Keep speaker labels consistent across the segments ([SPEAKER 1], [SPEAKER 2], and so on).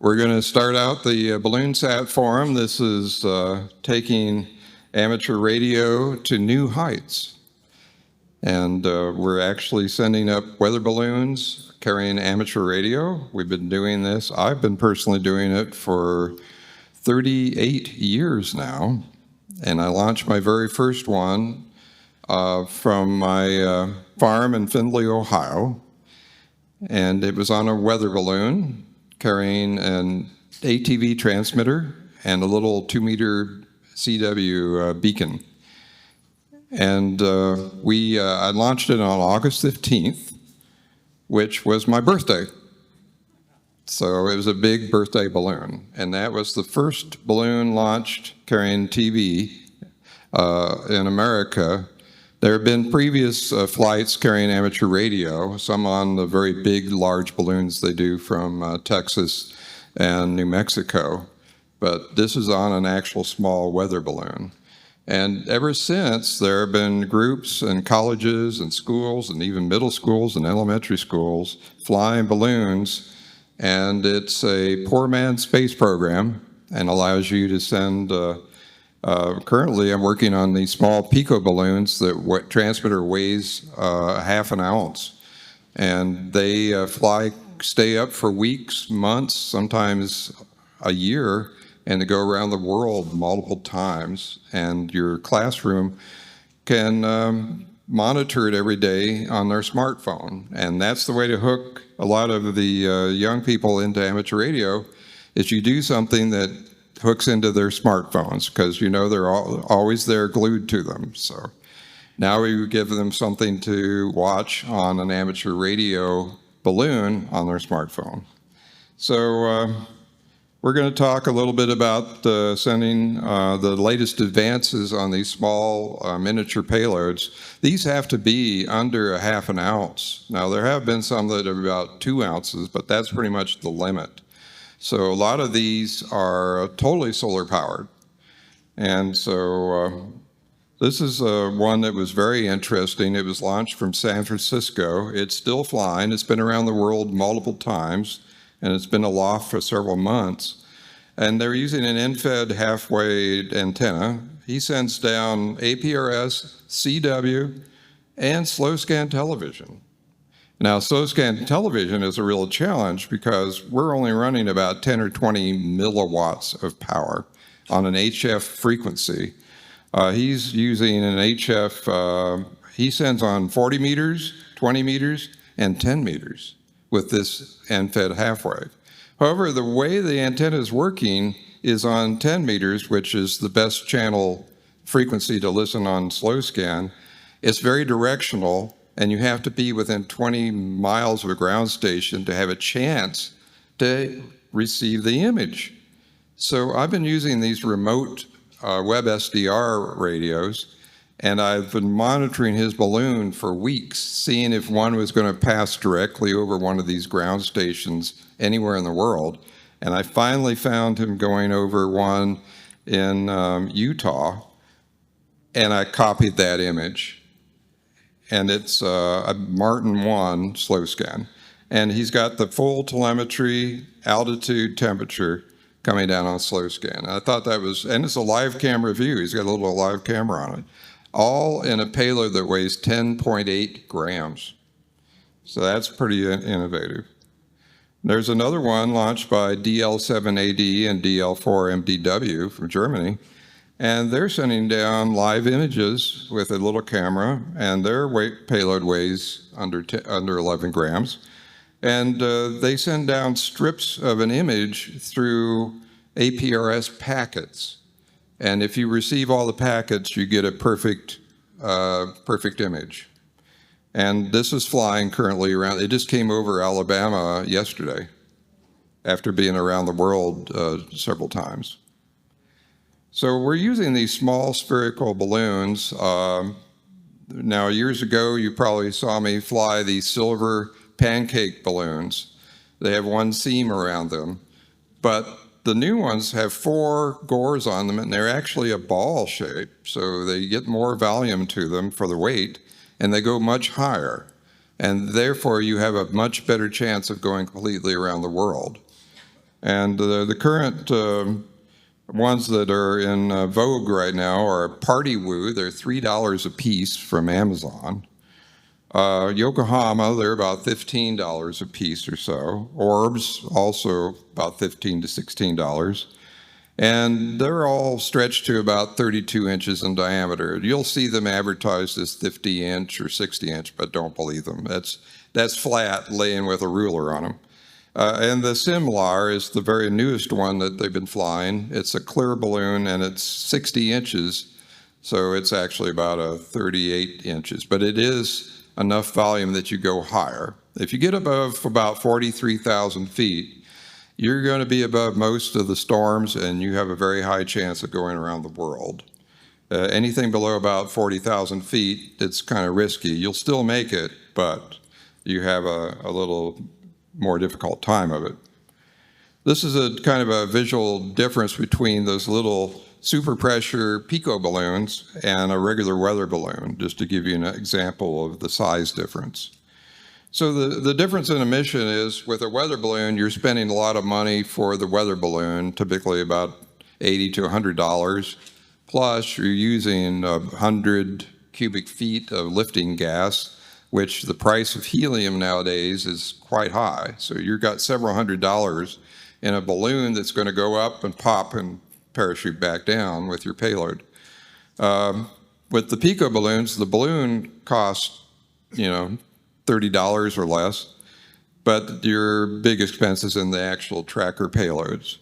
[SPEAKER 1] We're going to start out the BalloonSat Forum. This is taking amateur radio to new heights. And we're actually sending up weather balloons carrying amateur radio. We've been doing this. I've been personally doing it for 38 years now. And I launched my very first one from my farm in Findlay, Ohio. And it was on a weather balloon carrying an ATV transmitter and a little 2-meter CW beacon. And I launched it on August 15th, which was my birthday. So it was a big birthday balloon. And that was the first balloon launched carrying TV in America. There have been previous flights carrying amateur radio, some on the very big, large balloons they do from Texas and New Mexico. But this is on an actual small weather balloon. And ever since, there have been groups and colleges and schools and even middle schools and elementary schools flying balloons. And it's a poor man's space program and allows you to send currently, I'm working on these small Pico balloons that transmitter weighs half an ounce. And they stay up for weeks, months, sometimes a year, and they go around the world multiple times. And your classroom can monitor it every day on their smartphone. And that's the way to hook a lot of the young people into amateur radio, is you do something that hooks into their smartphones, because you know they're always there glued to them. So now we give them something to watch on an amateur radio balloon on their smartphone. So we're going to talk a little bit about sending the latest advances on these small miniature payloads. These have to be under a half an ounce. Now there have been some that are about 2 ounces, but that's pretty much the limit. So a lot of these are totally solar powered. And so this is one that was very interesting. It was launched from San Francisco. It's still flying. It's been around the world multiple times, and it's been aloft for several months. And they're using an end-fed half-wave antenna. He sends down APRS, CW, and slow scan television. Now, slow scan television is a real challenge because we're only running about 10 or 20 milliwatts of power on an HF frequency. He's using an HF, he sends on 40 meters, 20 meters, and 10 meters with this end-fed half-wave. However, the way the antenna is working is on 10 meters, which is the best channel frequency to listen on slow scan. It's very directional, and you have to be within 20 miles of a ground station to have a chance to receive the image. So I've been using these remote web SDR radios, and I've been monitoring his balloon for weeks, seeing if one was going to pass directly over one of these ground stations anywhere in the world. And I finally found him going over one in Utah, and I copied that image. And it's a Martin 1 slow scan. And he's got the full telemetry, altitude, temperature coming down on slow scan. And I thought that was, and it's a live camera view. He's got a little live camera on it. All in a payload that weighs 10.8 grams. So that's pretty innovative. There's another one launched by DL7AD and DL4MDW from Germany. And they're sending down live images with a little camera, and their payload weighs under 11 grams. And they send down strips of an image through APRS packets. And if you receive all the packets, you get a perfect image. And this is flying currently around. It just came over Alabama yesterday after being around the world several times. So we're using these small spherical balloons. Now, years ago, you probably saw me fly these silver pancake balloons. They have one seam around them. But the new ones have 4 gores on them, and they're actually a ball shape. So they get more volume to them for the weight, and they go much higher. And therefore, you have a much better chance of going completely around the world. And the current ones that are in vogue right now are Party Woo. They're $3 a piece from Amazon. Yokohama, they're about $15 a piece or so. Orbs, also about $15 to $16. And they're all stretched to about 32 inches in diameter. You'll see them advertised as 50-inch or 60-inch, but don't believe them. That's flat, laying with a ruler on them. And the Simlar is the very newest one that they've been flying. It's a clear balloon, and it's 60 inches, so it's actually about 38 inches. But it is enough volume that you go higher. If you get above about 43,000 feet, you're going to be above most of the storms, and you have a very high chance of going around the world. Anything below about 40,000 feet, it's kind of risky. You'll still make it, but you have a little more difficult time of it. This is a kind of a visual difference between those little super pressure Pico balloons and a regular weather balloon, just to give you an example of the size difference. So the difference in emission is with a weather balloon, you're spending a lot of money for the weather balloon, typically about $80 to $100, plus you're using 100 cubic feet of lifting gas, which the price of helium nowadays is quite high. So you've got several $100s in a balloon that's going to go up and pop and parachute back down with your payload. With the Pico balloons, the balloon costs, $30 or less, but your big expense is in the actual tracker payloads.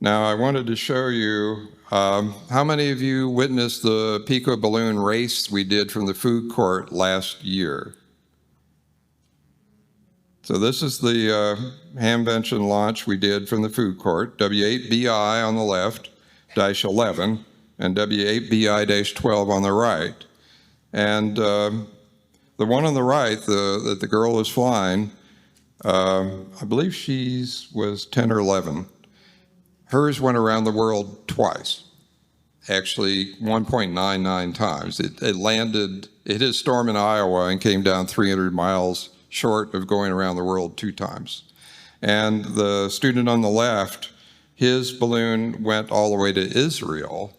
[SPEAKER 1] Now, I wanted to show you how many of you witnessed the Pico balloon race we did from the food court last year? So this is the Hamvention launch we did from the food court, W8BI on the left, -11, and W8BI-12 on the right. And the one on the right, that the girl was flying, I believe she was 10 or 11. Hers went around the world twice, actually 1.99 times. It landed, it hit a storm in Iowa and came down 300 miles short of going around the world 2 times. And the student on the left, his balloon went all the way to Israel.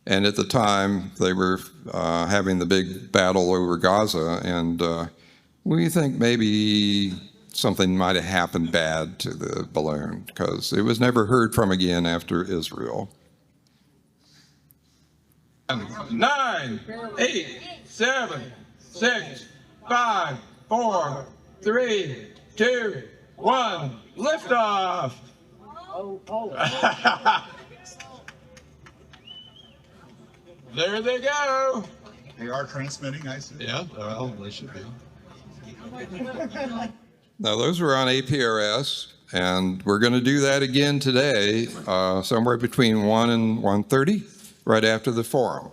[SPEAKER 1] And at the time, they were having the big battle over Gaza, and we think maybe something might have happened bad to the balloon, because it was never heard from again after Israel. 9, 8, 7, 6, 5, 4, 3, 2, 1, liftoff! There they go.
[SPEAKER 2] They are transmitting, I see.
[SPEAKER 1] Yeah, well, they should be. Now, those were on APRS, and we're going to do that again today, somewhere between 1 and 1:30, right after the forum.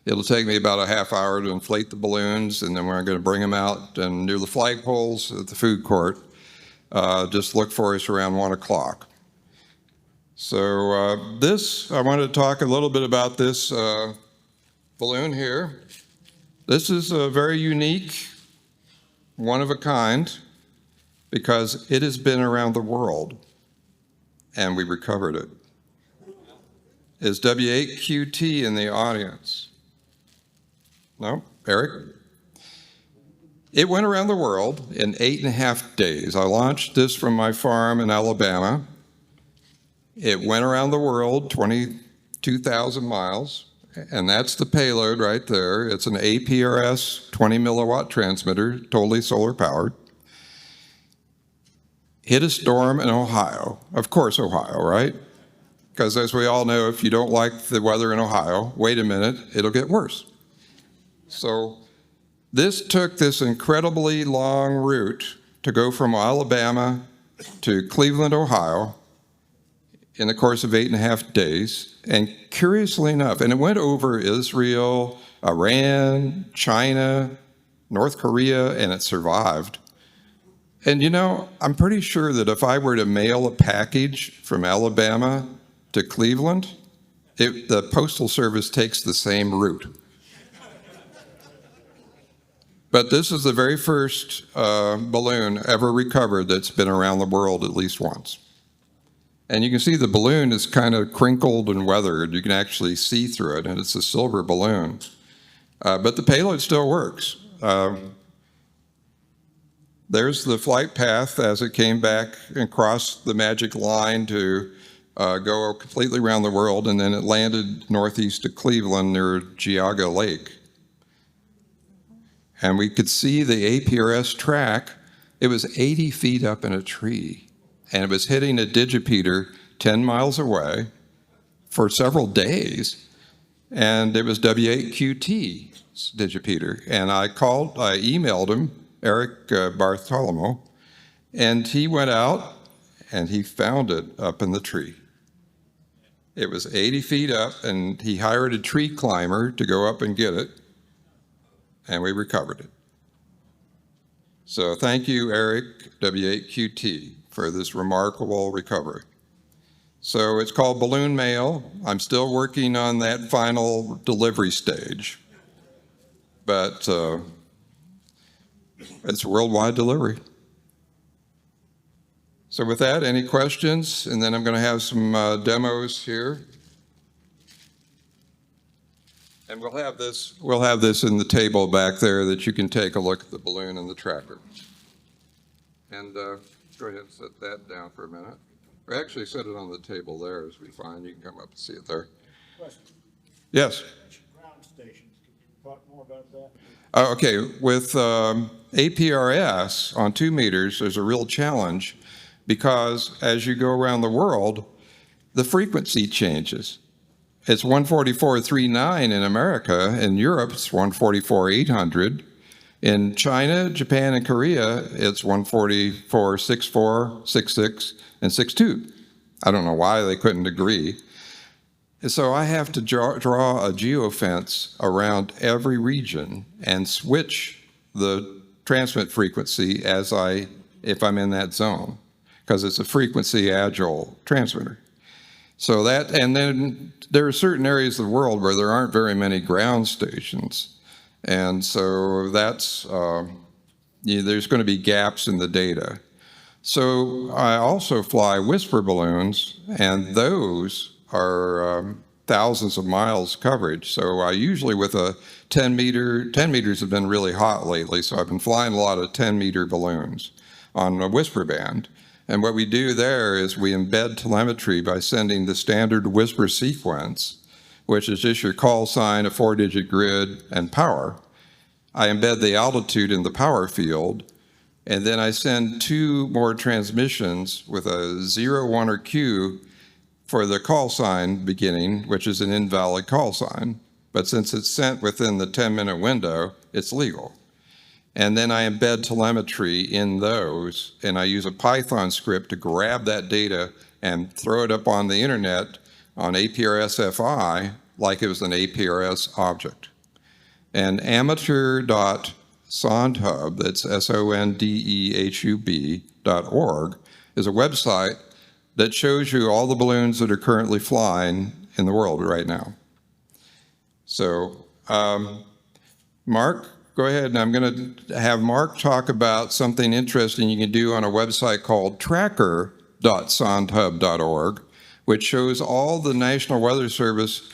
[SPEAKER 1] It'll take me about a half hour to inflate the balloons, and then we're going to bring them out and near the flagpoles at the food court. Just look for us around 1 o'clock. So I wanted to talk a little bit about this balloon here. This is a very unique, one of a kind, because it has been around the world, and we recovered it. Is W8QT in the audience? No? Eric? It went around the world in 8.5 days. I launched this from my farm in Alabama. It went around the world 22,000 miles. And that's the payload right there. It's an APRS 20 milliwatt transmitter, totally solar powered. Hit a storm in Ohio. Of course, Ohio, right? Because as we all know, if you don't like the weather in Ohio, wait a minute, it'll get worse. So this took this incredibly long route to go from Alabama to Cleveland, Ohio, in the course of 8.5 days. And curiously enough, and it went over Israel, Iran, China, North Korea, and it survived. And I'm pretty sure that if I were to mail a package from Alabama to Cleveland, the Postal Service takes the same route. But this is the very first balloon ever recovered that's been around the world at least once. And you can see the balloon is kind of crinkled and weathered. You can actually see through it, and it's a silver balloon. But the payload still works. There's the flight path as it came back and crossed the magic line to go completely around the world, and then it landed northeast of Cleveland near Geauga Lake. And we could see the APRS track. It was 80 feet up in a tree, and it was hitting a digipeater 10 miles away for several days, and it was W8QT digipeater. And I emailed him, Eric Bartholomew, and he went out and he found it up in the tree. It was 80 feet up, and he hired a tree climber to go up and get it, and we recovered it. So thank you, Eric, W8QT, for this remarkable recovery. So it's called balloon mail. I'm still working on that final delivery stage, but it's worldwide delivery. So with that, any questions? And then I'm going to have some demos here. And we'll have this in the table back there that you can take a look at the balloon and the tracker. And go ahead and set that down for a minute. Or actually set it on the table there as we find. You can come up and see it there.
[SPEAKER 3] Question.
[SPEAKER 1] Yes.
[SPEAKER 3] Ground stations. Can you talk more about that?
[SPEAKER 1] Okay, with APRS on 2 meters, there's a real challenge because as you go around the world, the frequency changes. It's 144.39 in America. In Europe, it's 144.800. In China, Japan, and Korea, it's 144.64, 66, and 62. I don't know why they couldn't agree. So I have to draw a geofence around every region and switch the transmit frequency if I'm in that zone, because it's a frequency agile transmitter. So that, and then there are certain areas of the world where there aren't very many ground stations. And so that's, there's going to be gaps in the data. So I also fly whisper balloons, and those are thousands of miles coverage. So I usually with a 10 meters have been really hot lately, so I've been flying a lot of 10-meter balloons on a whisper band. And what we do there is we embed telemetry by sending the standard whisper sequence, which is just your call sign, a 4-digit grid, and power. I embed the altitude in the power field, and then I send 2 more transmissions with a 0, 1, or Q for the call sign beginning, which is an invalid call sign. But since it's sent within the 10-minute window, it's legal. And then I embed telemetry in those, and I use a Python script to grab that data and throw it up on the internet on APRS FI like it was an APRS object. And amateur.sondhub, that's sondehub.org, is a website that shows you all the balloons that are currently flying in the world right now. So, Mark, go ahead, and I'm going to have Mark talk about something interesting you can do on a website called tracker.sondhub.org, which shows all the National Weather Service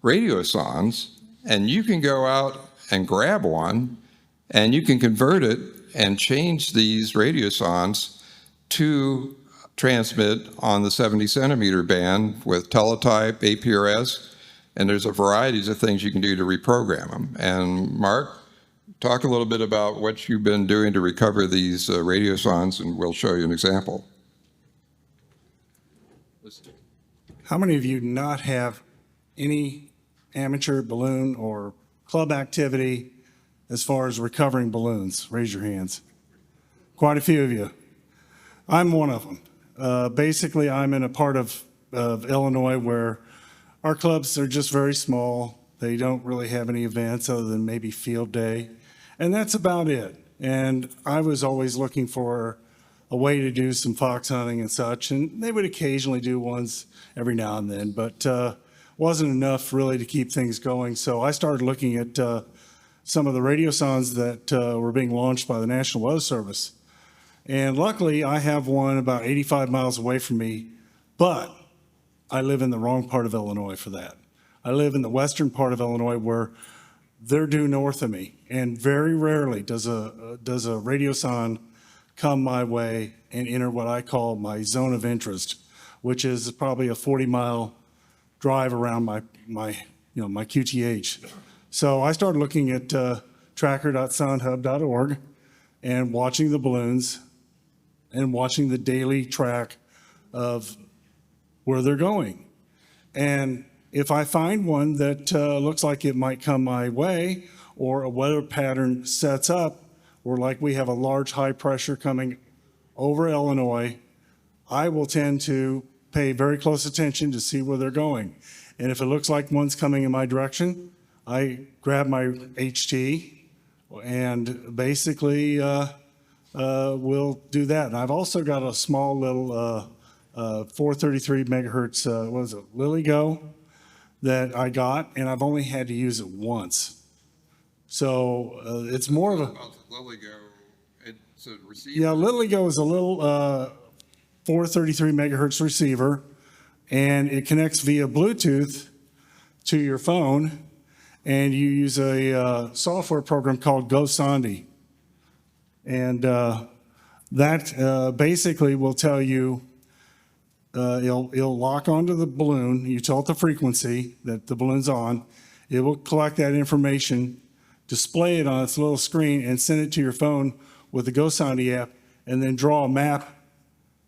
[SPEAKER 1] radiosondes, and you can go out and grab one, and you can convert it and change these radiosondes to transmit on the 70-centimeter band with teletype, APRS, and there's a variety of things you can do to reprogram them. And Mark, talk a little bit about what you've been doing to recover these radiosondes, and we'll show you an example.
[SPEAKER 3] How many of you not have any amateur balloon or club activity as far as recovering balloons? Raise your hands. Quite a few of you. I'm one of them. Basically, I'm in a part of Illinois where our clubs are just very small. They don't really have any events other than maybe field day. And that's about it. And I was always looking for a way to do some fox hunting and such. And they would occasionally do ones every now and then, but wasn't enough really to keep things going. So I started looking at some of the radiosondes that were being launched by the National Weather Service. And luckily, I have one about 85 miles away from me, But I live in the wrong part of Illinois for that. I live in the western part of Illinois where they're due north of me, and very rarely does a radiosonde come my way and enter what I call my zone of interest, which is probably a 40-mile drive around my QTH. So I started looking at tracker.sondhub.org and watching the balloons and watching the daily track of where they're going. And if I find one that looks like it might come my way, or a weather pattern sets up where like we have a large high pressure coming over Illinois, I will tend to pay very close attention to see where they're going. And if it looks like one's coming in my direction, I grab my HT and basically we'll do that. And I've also got a small little 433 megahertz, what is it, LilyGo, that I got, and I've only had to use it once. So it's more of a...
[SPEAKER 1] About the LilyGo, it's a receiver.
[SPEAKER 3] Yeah, LilyGo is a little 433 megahertz receiver, and it connects via Bluetooth to your phone, and you use a software program called GoSonde. And that basically will tell you, it'll lock onto the balloon. You tell it the frequency that the balloon's on. It will collect that information, display it on its little screen, and send it to your phone with the GoSonde app, and then draw a map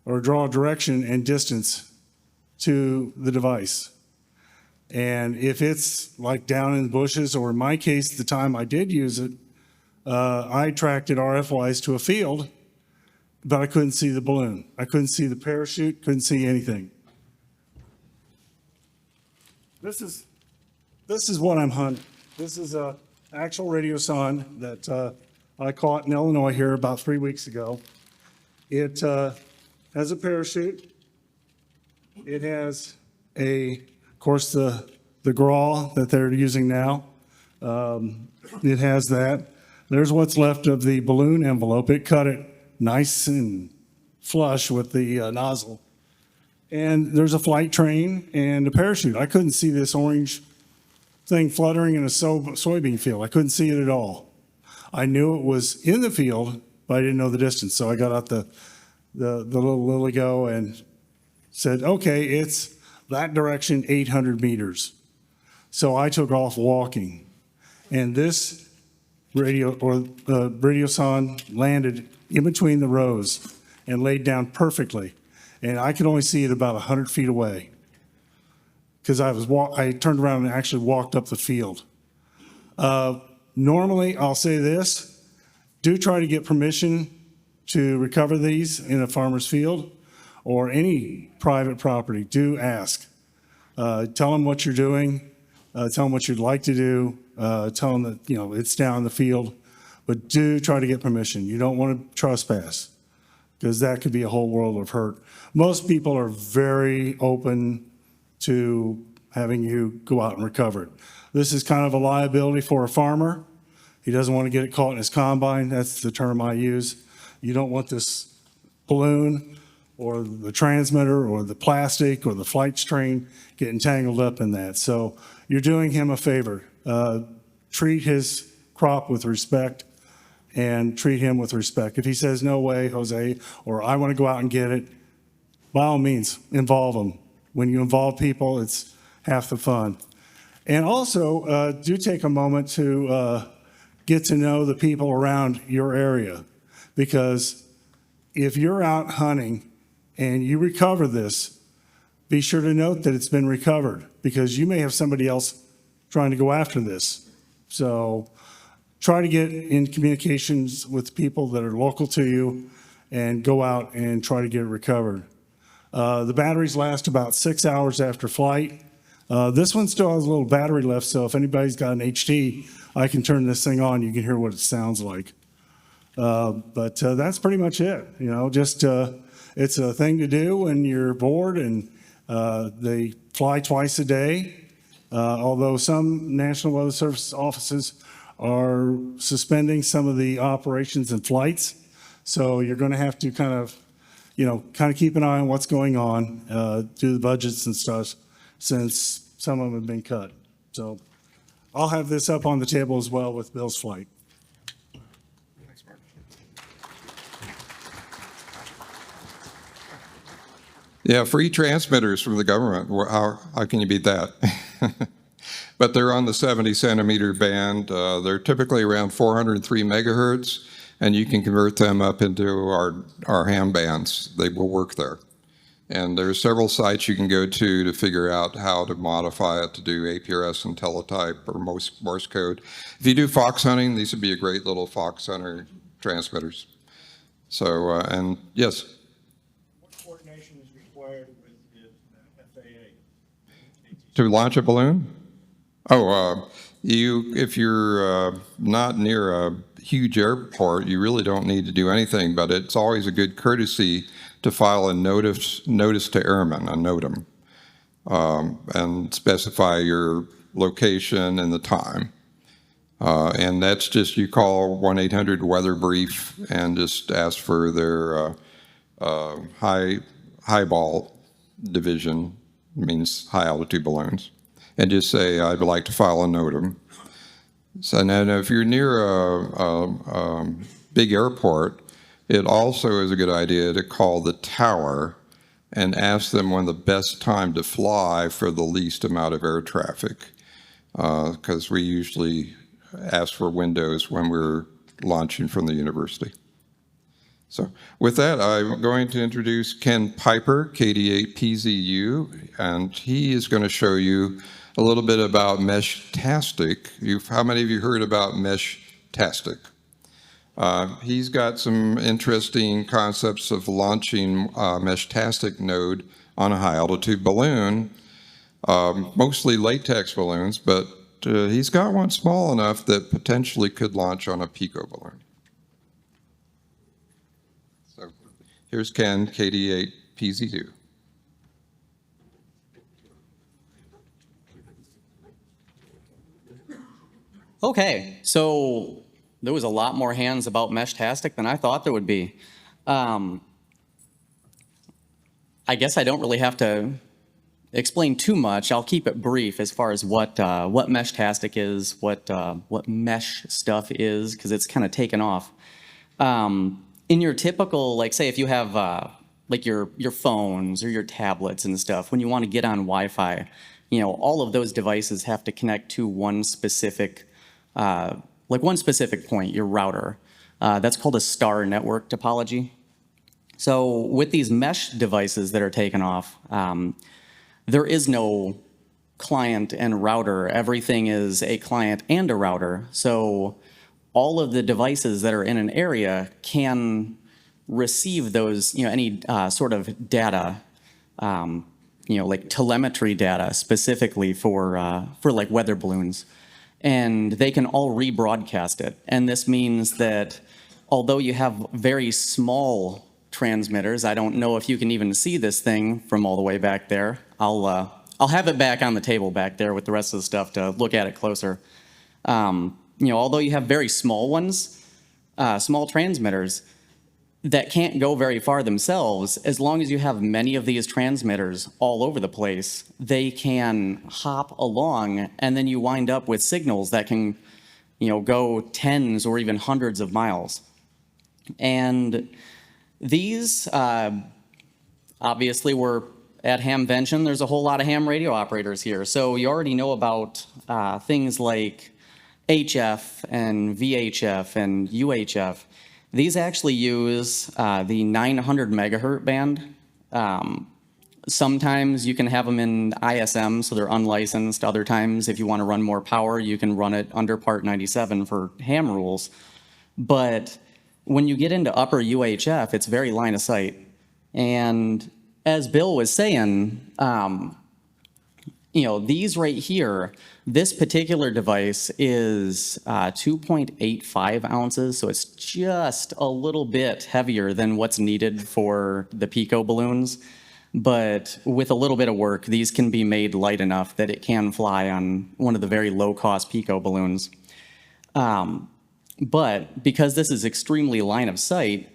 [SPEAKER 3] or draw a direction and distance to the device. And if it's like down in the bushes, or in my case, the time I did use it, I tracked it RF-wise to a field, but I couldn't see the balloon. I couldn't see the parachute, couldn't see anything. This is what I'm hunting. This is a actual radiosonde that I caught in Illinois here about 3 weeks ago. It has a parachute. It has of course, the graw that they're using now. It has that. There's what's left of the balloon envelope. It cut it nice and flush with the nozzle. And there's a flight train and a parachute. I couldn't see this orange thing fluttering in a soybean field. I couldn't see it at all. I knew it was in the field, but I didn't know the distance. So I got out the little LilyGo and said, okay, it's that direction, 800 meters. So I took off walking. And this radiosonde landed in between the rows and laid down perfectly. And I could only see it about 100 feet away because I turned around and actually walked up the field. Normally, I'll say this, do try to get permission to recover these in a farmer's field or any private property. Do ask. Tell them what you're doing. Tell them what you'd like to do. Tell them that, it's down in the field. But do try to get permission. You don't want to trespass because that could be a whole world of hurt. Most people are very open to having you go out and recover it. This is kind of a liability for a farmer. He doesn't want to get it caught in his combine. That's the term I use. You don't want this balloon or the transmitter or the plastic or the flight string getting tangled up in that. So you're doing him a favor. Treat his crop with respect and treat him with respect. If he says, no way, Jose, or I want to go out and get it, by all means, involve him. When you involve people, it's half the fun. And also, do take a moment to get to know the people around your area. Because if you're out hunting and you recover this, be sure to note that it's been recovered because you may have somebody else trying to go after this. So try to get in communications with people that are local to you and go out and try to get it recovered. The batteries last about 6 hours after flight. This one still has a little battery left, so if anybody's got an HT, I can turn this thing on. You can hear what it sounds like. But that's pretty much it. It's a thing to do when you're bored, and they fly twice a day. Although some National Weather Service offices are suspending some of the operations and flights. So you're going to have to kind of kind of keep an eye on what's going on, do the budgets and stuff, since some of them have been cut. So I'll have this up on the table as well with Bill's flight.
[SPEAKER 1] Yeah, free transmitters from the government. How can you beat that? But they're on the 70 centimeter band. They're typically around 403 megahertz, and you can convert them up into our ham bands. They will work there. And there's several sites you can go to figure out how to modify it to do APRS and teletype or Morse code. If you do fox hunting, these would be a great little fox hunter transmitters. So, and yes.
[SPEAKER 3] Coordination is required with the FAA
[SPEAKER 1] To launch a balloon? Oh, if you're not near a huge airport, you really don't need to do anything, but it's always a good courtesy to file a notice to airmen, a NOTAM, and specify your location and the time. And that's just, you call 1-800 Brief and just ask for their highball division, means high altitude balloons, and just say, I'd like to file a NOTAM. So now if you're near a big airport, it also is a good idea to call the tower and ask them when the best time to fly for the least amount of air traffic, because we usually ask for windows when we're launching from the university. So with that, I'm going to introduce Ken Piper, KD8PZU, and he is going to show you a little bit about Meshtastic. How many of you heard about Meshtastic? He's got some interesting concepts of launching a Meshtastic node on a high altitude balloon, mostly latex balloons, but he's got one small enough that potentially could launch on a Pico balloon. So here's Ken, KD8PZU.
[SPEAKER 4] Okay, so there was a lot more hands about Meshtastic than I thought there would be. I guess I don't really have to explain too much. I'll keep it brief as far as what Meshtastic is, what mesh stuff is, because it's kind of taken off. In your typical, like say if you have like your phones or your tablets and stuff, when you want to get on Wi-Fi, all of those devices have to connect to one specific point, your router. That's called a star network topology. So with these mesh devices that are taken off, there is no client and router. Everything is a client and a router. So all of the devices that are in an area can receive those, any sort of data, like telemetry data specifically for like weather balloons. And they can all rebroadcast it. And this means that although you have very small transmitters, I don't know if you can even see this thing from all the way back there. I'll have it back on the table back there with the rest of the stuff to look at it closer. Although you have very small ones, small transmitters that can't go very far themselves, as long as you have many of these transmitters all over the place, they can hop along, and then you wind up with signals that can, go tens or even hundreds of miles. And these, obviously, we're at Hamvention. There's a whole lot of ham radio operators here, so you already know about things like HF and VHF and UHF. These actually use the 900 megahertz band. Sometimes you can have them in ISM, so they're unlicensed. Other times, if you want to run more power, you can run it under Part 97 for ham rules. But when you get into upper UHF, it's very line of sight. And as Bill was saying, these right here, this particular device is 2.85 ounces, so it's just a little bit heavier than what's needed for the Pico balloons. But with a little bit of work, these can be made light enough that it can fly on one of the very low-cost Pico balloons. But because this is extremely line of sight,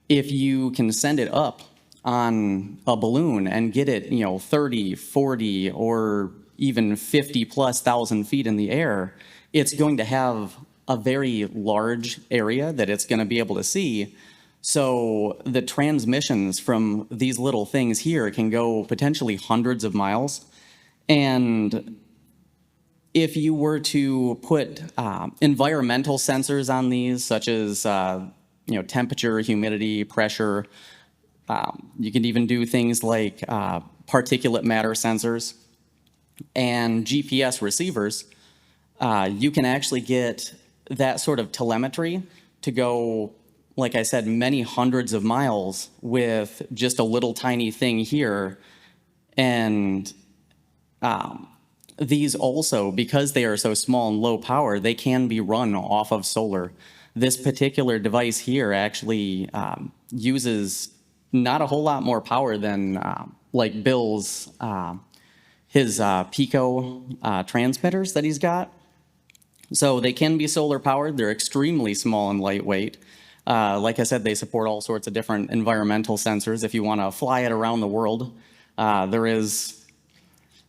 [SPEAKER 4] if you can send it up on a balloon and get it, 30, 40, or even 50 plus thousand feet in the air, it's going to have a very large area that it's going to be able to see. So the transmissions from these little things here can go potentially hundreds of miles. And if you were to put environmental sensors on these, such as temperature, humidity, pressure, you can even do things like particulate matter sensors and GPS receivers. You can actually get that sort of telemetry to go, like I said, many hundreds of miles with just a little tiny thing here. And these also, because they are so small and low power, they can be run off of solar. This particular device here actually uses not a whole lot more power than like Bill's, his Pico transmitters that he's got. So they can be solar powered. They're extremely small and lightweight. Like I said, they support all sorts of different environmental sensors. If you want to fly it around the world, there is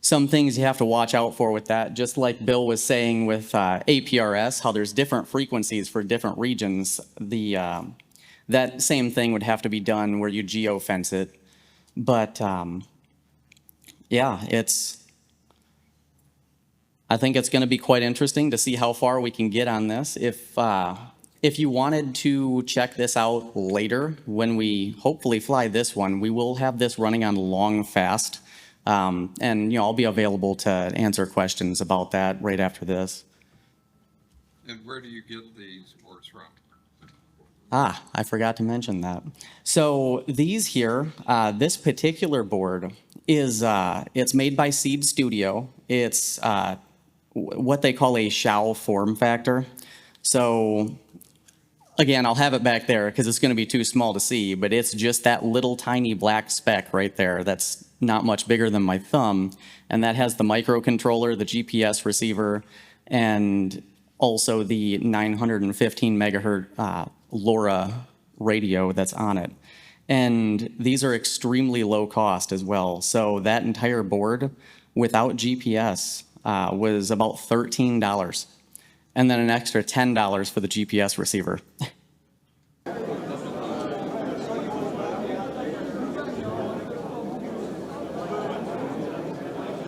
[SPEAKER 4] some things you have to watch out for with that. Just like Bill was saying with APRS, how there's different frequencies for different regions. That same thing would have to be done where you geofence it. But yeah, I think it's going to be quite interesting to see how far we can get on this. If you wanted to check this out later, when we hopefully fly this one, we will have this running on long fast. And I'll be available to answer questions about that right after this.
[SPEAKER 1] And where do you get these boards from?
[SPEAKER 4] I forgot to mention that. So these here, this particular board is, it's made by Seed Studio. It's what they call a Shao form factor. So again, I'll have it back there because it's going to be too small to see, but it's just that little tiny black speck right there that's not much bigger than my thumb, and that has the microcontroller, the GPS receiver, and also the 915 megahertz LoRa radio that's on it. And these are extremely low cost as well. So that entire board without GPS was about $13, and then an extra $10 for the GPS receiver.